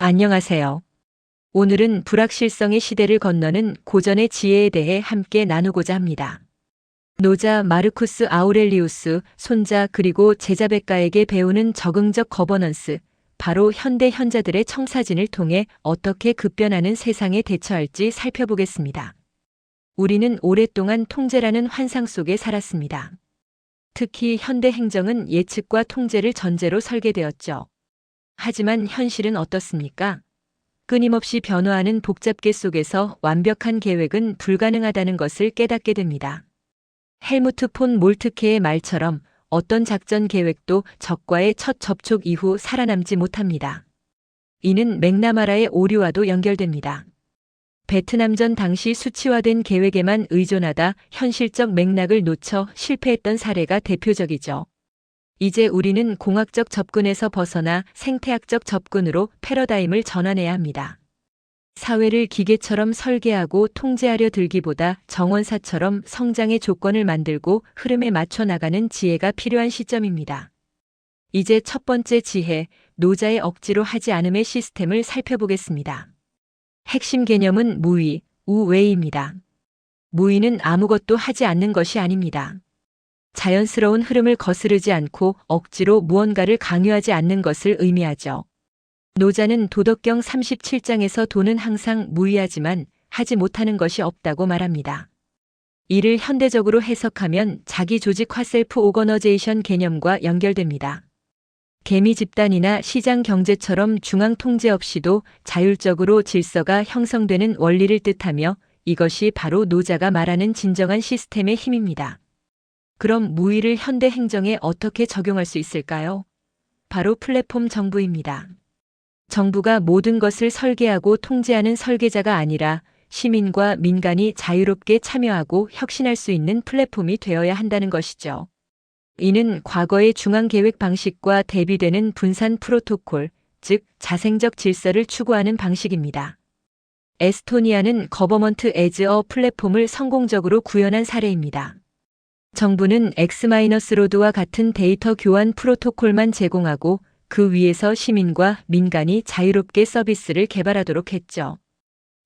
안녕하세요. 오늘은 불확실성의 시대를 건너는 고전의 지혜에 대해 함께 나누고자 합니다. 노자 마르쿠스 아우렐리우스 손자 그리고 제자백가에게 배우는 적응적 거버넌스, 바로 현대 현자들의 청사진을 통해 어떻게 급변하는 세상에 대처할지 살펴보겠습니다. 우리는 오랫동안 통제라는 환상 속에 살았습니다. 특히 현대 행정은 예측과 통제를 전제로 설계되었죠. 하지만 현실은 어떻습니까? 끊임없이 변화하는 복잡계 속에서 완벽한 계획은 불가능하다는 것을 깨닫게 됩니다. 헬무트 폰 몰트케의 말처럼 어떤 작전 계획도 적과의 첫 접촉 이후 살아남지 못합니다. 이는 맥나마라의 오류와도 연결됩니다. 베트남전 당시 수치화된 계획에만 의존하다 현실적 맥락을 놓쳐 실패했던 사례가 대표적이죠. 이제 우리는 공학적 접근에서 벗어나 생태학적 접근으로 패러다임을 전환해야 합니다. 사회를 기계처럼 설계하고 통제하려 들기보다 정원사처럼 성장의 조건을 만들고 흐름에 맞춰 나가는 지혜가 필요한 시점입니다. 이제 첫 번째 지혜, 노자의 억지로 하지 않음의 시스템을 살펴보겠습니다. 핵심 개념은 무의, 우웨이입니다. 무의는 아무것도 하지 않는 것이 아닙니다. 자연스러운 흐름을 거스르지 않고 억지로 무언가를 강요하지 않는 것을 의미하죠. 노자는 도덕경 37장에서 도는 항상 무의하지만 하지 못하는 것이 없다고 말합니다. 이를 현대적으로 해석하면 자기 조직화 셀프 오거너제이션 개념과 연결됩니다. 개미 집단이나 시장 경제처럼 중앙 통제 없이도 자율적으로 질서가 형성되는 원리를 뜻하며 이것이 바로 노자가 말하는 진정한 시스템의 힘입니다. 그럼 무의를 현대 행정에 어떻게 적용할 수 있을까요? 바로 플랫폼 정부입니다. 정부가 모든 것을 설계하고 통제하는 설계자가 아니라 시민과 민간이 자유롭게 참여하고 혁신할 수 있는 플랫폼이 되어야 한다는 것이죠. 이는 과거의 중앙계획 방식과 대비되는 분산 프로토콜, 즉 자생적 질서를 추구하는 방식입니다. 에스토니아는 거버먼트 에즈 어 플랫폼을 성공적으로 구현한 사례입니다. 정부는 X-로드와 같은 데이터 교환 프로토콜만 제공하고 그 위에서 시민과 민간이 자유롭게 서비스를 개발하도록 했죠.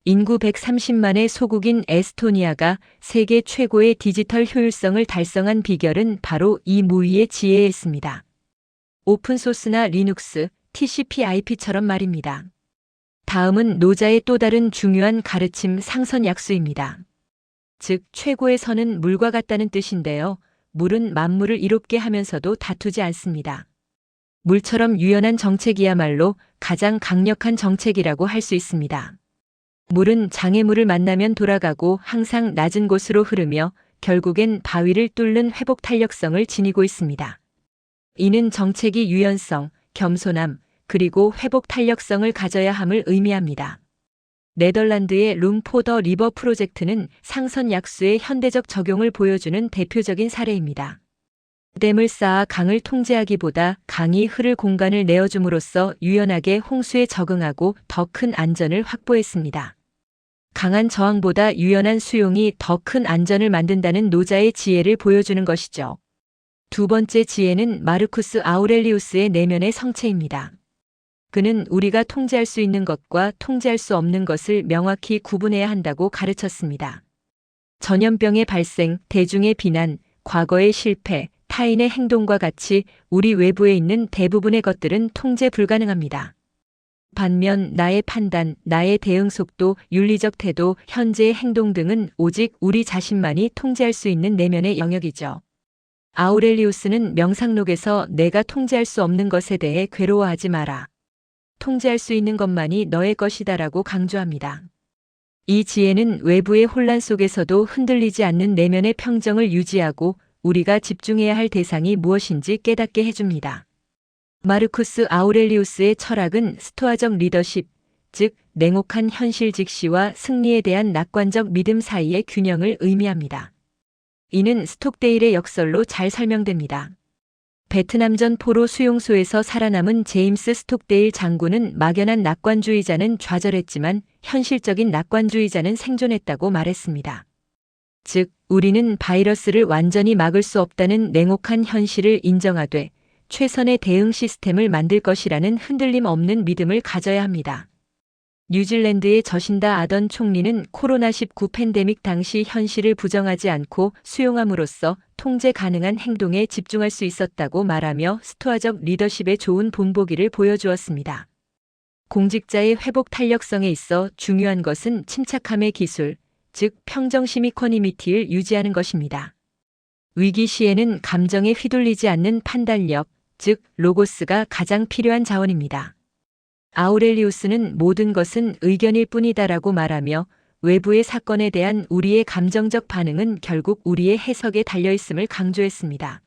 인구 130만의 소국인 에스토니아가 세계 최고의 디지털 효율성을 달성한 비결은 바로 이 무의의 지혜에 있습니다. 오픈소스나 리눅스, TCP/IP처럼 말입니다. 다음은 노자의 또 다른 중요한 가르침 상선약수입니다. 즉 최고의 선은 물과 같다는 뜻인데요. 물은 만물을 이롭게 하면서도 다투지 않습니다. 물처럼 유연한 정책이야말로 가장 강력한 정책이라고 할 수 있습니다. 물은 장애물을 만나면 돌아가고 항상 낮은 곳으로 흐르며 결국엔 바위를 뚫는 회복 탄력성을 지니고 있습니다. 이는 정책이 유연성, 겸손함, 그리고 회복 탄력성을 가져야 함을 의미합니다. 네덜란드의 룸 포 더 리버 프로젝트는 상선 약수의 현대적 적용을 보여주는 대표적인 사례입니다. 댐을 쌓아 강을 통제하기보다 강이 흐를 공간을 내어줌으로써 유연하게 홍수에 적응하고 더 큰 안전을 확보했습니다. 강한 저항보다 유연한 수용이 더 큰 안전을 만든다는 노자의 지혜를 보여주는 것이죠. 두 번째 지혜는 마르쿠스 아우렐리우스의 내면의 성체입니다. 그는 우리가 통제할 수 있는 것과 통제할 수 없는 것을 명확히 구분해야 한다고 가르쳤습니다. 전염병의 발생, 대중의 비난, 과거의 실패, 타인의 행동과 같이 우리 외부에 있는 대부분의 것들은 통제 불가능합니다. 반면 나의 판단, 나의 대응 속도, 윤리적 태도, 현재의 행동 등은 오직 우리 자신만이 통제할 수 있는 내면의 영역이죠. 아우렐리우스는 명상록에서 내가 통제할 수 없는 것에 대해 괴로워하지 마라. 통제할 수 있는 것만이 너의 것이다라고 강조합니다. 이 지혜는 외부의 혼란 속에서도 흔들리지 않는 내면의 평정을 유지하고 우리가 집중해야 할 대상이 무엇인지 깨닫게 해줍니다. 마르쿠스 아우렐리우스의 철학은 스토아적 리더십, 즉 냉혹한 현실 직시와 승리에 대한 낙관적 믿음 사이의 균형을 의미합니다. 이는 스톡데일의 역설로 잘 설명됩니다. 베트남전 포로 수용소에서 살아남은 제임스 스톡데일 장군은 막연한 낙관주의자는 좌절했지만 현실적인 낙관주의자는 생존했다고 말했습니다. 즉, 우리는 바이러스를 완전히 막을 수 없다는 냉혹한 현실을 인정하되 최선의 대응 시스템을 만들 것이라는 흔들림 없는 믿음을 가져야 합니다. 뉴질랜드의 저신다 아던 총리는 코로나19 팬데믹 당시 현실을 부정하지 않고 수용함으로써 통제 가능한 행동에 집중할 수 있었다고 말하며 스토아적 리더십의 좋은 본보기를 보여주었습니다. 공직자의 회복 탄력성에 있어 중요한 것은 침착함의 기술, 즉 평정심 이쿼니미티를 유지하는 것입니다. 위기 시에는 감정에 휘둘리지 않는 판단력, 즉 로고스가 가장 필요한 자원입니다. 아우렐리우스는 모든 것은 의견일 뿐이다라고 말하며 외부의 사건에 대한 우리의 감정적 반응은 결국 우리의 해석에 달려있음을 강조했습니다.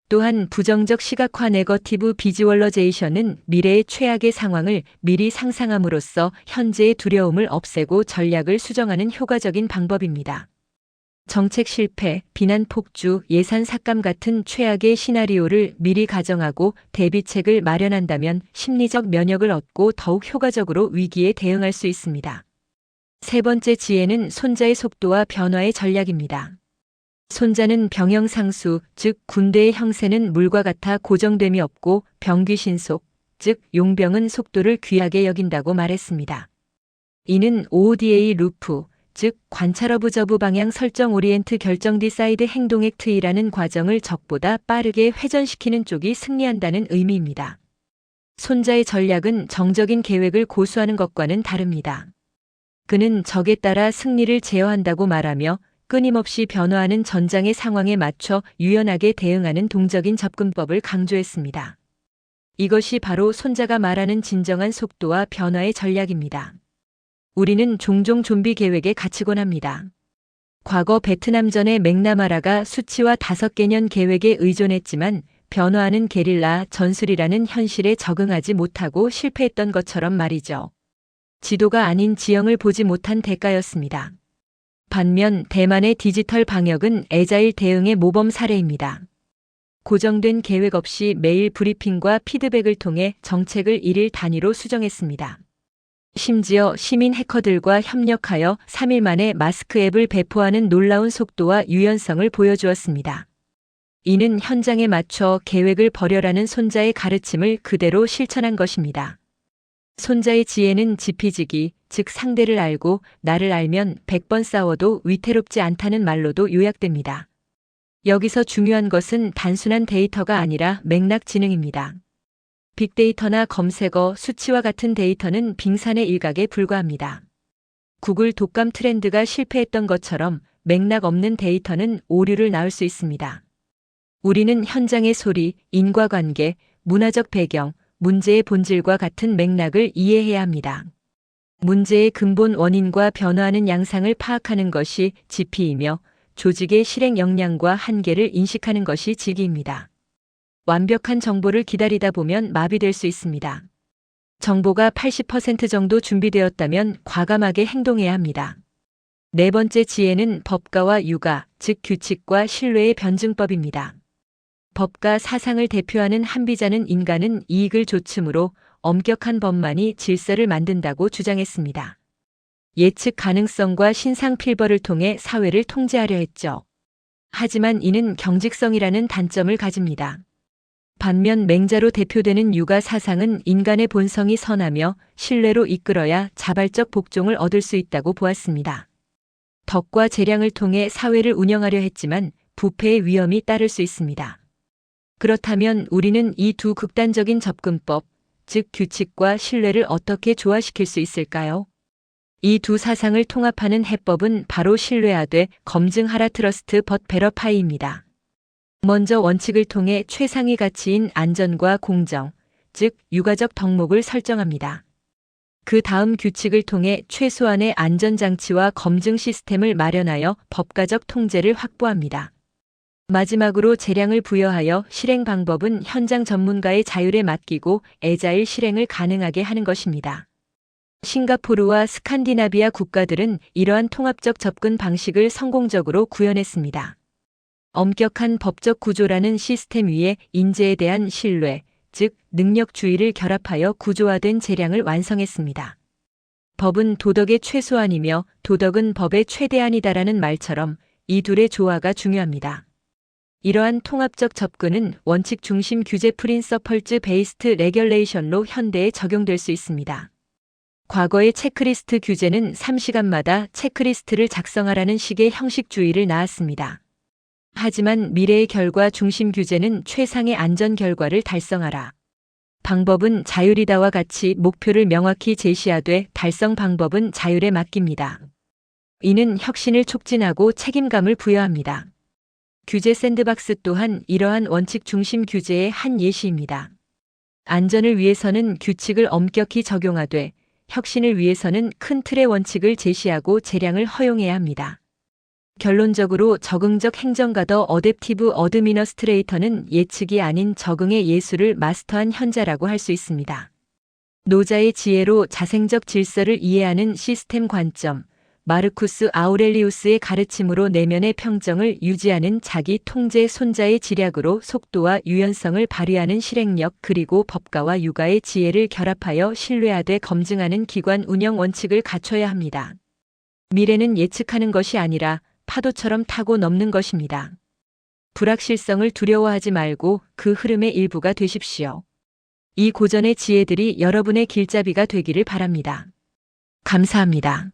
또한 부정적 시각화 네거티브 비주얼러제이션은 미래의 최악의 상황을 미리 상상함으로써 현재의 두려움을 없애고 전략을 수정하는 효과적인 방법입니다. 정책 실패, 비난 폭주, 예산 삭감 같은 최악의 시나리오를 미리 가정하고 대비책을 마련한다면 심리적 면역을 얻고 더욱 효과적으로 위기에 대응할 수 있습니다. 세 번째 지혜는 손자의 속도와 변화의 전략입니다. 손자는 병영상수, 즉 군대의 형세는 물과 같아 고정됨이 없고 병귀신속, 즉 용병은 속도를 귀하게 여긴다고 말했습니다. 이는 OODA 루프, 즉 관찰 어브저브 방향 설정 오리엔트 결정 디사이드 행동 액트이라는 과정을 적보다 빠르게 회전시키는 쪽이 승리한다는 의미입니다. 손자의 전략은 정적인 계획을 고수하는 것과는 다릅니다. 그는 적에 따라 승리를 제어한다고 말하며 끊임없이 변화하는 전장의 상황에 맞춰 유연하게 대응하는 동적인 접근법을 강조했습니다. 이것이 바로 손자가 말하는 진정한 속도와 변화의 전략입니다. 우리는 종종 좀비 계획에 갇히곤 합니다. 과거 베트남전의 맥나마라가 수치와 5개년 계획에 의존했지만 변화하는 게릴라 전술이라는 현실에 적응하지 못하고 실패했던 것처럼 말이죠. 지도가 아닌 지형을 보지 못한 대가였습니다. 반면 대만의 디지털 방역은 애자일 대응의 모범 사례입니다. 고정된 계획 없이 매일 브리핑과 피드백을 통해 정책을 일일 단위로 수정했습니다. 심지어 시민 해커들과 협력하여 3일 만에 마스크 앱을 배포하는 놀라운 속도와 유연성을 보여주었습니다. 이는 현장에 맞춰 계획을 버려라는 손자의 가르침을 그대로 실천한 것입니다. 손자의 지혜는 지피지기, 즉 상대를 알고 나를 알면 100번 싸워도 위태롭지 않다는 말로도 요약됩니다. 여기서 중요한 것은 단순한 데이터가 아니라 맥락 지능입니다. 빅데이터나 검색어, 수치와 같은 데이터는 빙산의 일각에 불과합니다. 구글 독감 트렌드가 실패했던 것처럼 맥락 없는 데이터는 오류를 낳을 수 있습니다. 우리는 현장의 소리, 인과관계, 문화적 배경, 문제의 본질과 같은 맥락을 이해해야 합니다. 문제의 근본 원인과 변화하는 양상을 파악하는 것이 지피이며 조직의 실행 역량과 한계를 인식하는 것이 지기입니다. 완벽한 정보를 기다리다 보면 마비될 수 있습니다. 정보가 80% 정도 준비되었다면 과감하게 행동해야 합니다. 네 번째 지혜는 법가와 육아, 즉 규칙과 신뢰의 변증법입니다. 법과 사상을 대표하는 한비자는 인간은 이익을 좇으므로 엄격한 법만이 질서를 만든다고 주장했습니다. 예측 가능성과 신상 필벌을 통해 사회를 통제하려 했죠. 하지만 이는 경직성이라는 단점을 가집니다. 반면 맹자로 대표되는 육아 사상은 인간의 본성이 선하며 신뢰로 이끌어야 자발적 복종을 얻을 수 있다고 보았습니다. 덕과 재량을 통해 사회를 운영하려 했지만 부패의 위험이 따를 수 있습니다. 그렇다면 우리는 이 두 극단적인 접근법, 즉 규칙과 신뢰를 어떻게 조화시킬 수 있을까요? 이 두 사상을 통합하는 해법은 바로 신뢰하되 검증하라 트러스트 벗 베러파이입니다. 먼저 원칙을 통해 최상위 가치인 안전과 공정, 즉 육아적 덕목을 설정합니다. 그 다음 규칙을 통해 최소한의 안전장치와 검증 시스템을 마련하여 법가적 통제를 확보합니다. 마지막으로 재량을 부여하여 실행 방법은 현장 전문가의 자율에 맡기고 애자일 실행을 가능하게 하는 것입니다. 싱가포르와 스칸디나비아 국가들은 이러한 통합적 접근 방식을 성공적으로 구현했습니다. 엄격한 법적 구조라는 시스템 위에 인재에 대한 신뢰, 즉 능력주의를 결합하여 구조화된 재량을 완성했습니다. 법은 도덕의 최소한이며 도덕은 법의 최대한이다라는 말처럼 이 둘의 조화가 중요합니다. 이러한 통합적 접근은 원칙 중심 규제 프린서펄즈 베이스트 레귤레이션로 현대에 적용될 수 있습니다. 과거의 체크리스트 규제는 3시간마다 체크리스트를 작성하라는 식의 형식주의를 낳았습니다. 하지만 미래의 결과 중심 규제는 최상의 안전 결과를 달성하라. 방법은 자율이다와 같이 목표를 명확히 제시하되 달성 방법은 자율에 맡깁니다. 이는 혁신을 촉진하고 책임감을 부여합니다. 규제 샌드박스 또한 이러한 원칙 중심 규제의 한 예시입니다. 안전을 위해서는 규칙을 엄격히 적용하되 혁신을 위해서는 큰 틀의 원칙을 제시하고 재량을 허용해야 합니다. 결론적으로 적응적 행정가 더 어댑티브 어드미너스트레이터는 예측이 아닌 적응의 예술을 마스터한 현자라고 할 수 있습니다. 노자의 지혜로 자생적 질서를 이해하는 시스템 관점, 마르쿠스 아우렐리우스의 가르침으로 내면의 평정을 유지하는 자기 통제 손자의 지략으로 속도와 유연성을 발휘하는 실행력 그리고 법가와 육아의 지혜를 결합하여 신뢰하되 검증하는 기관 운영 원칙을 갖춰야 합니다. 미래는 예측하는 것이 아니라 파도처럼 타고 넘는 것입니다. 불확실성을 두려워하지 말고 그 흐름의 일부가 되십시오. 이 고전의 지혜들이 여러분의 길잡이가 되기를 바랍니다. 감사합니다.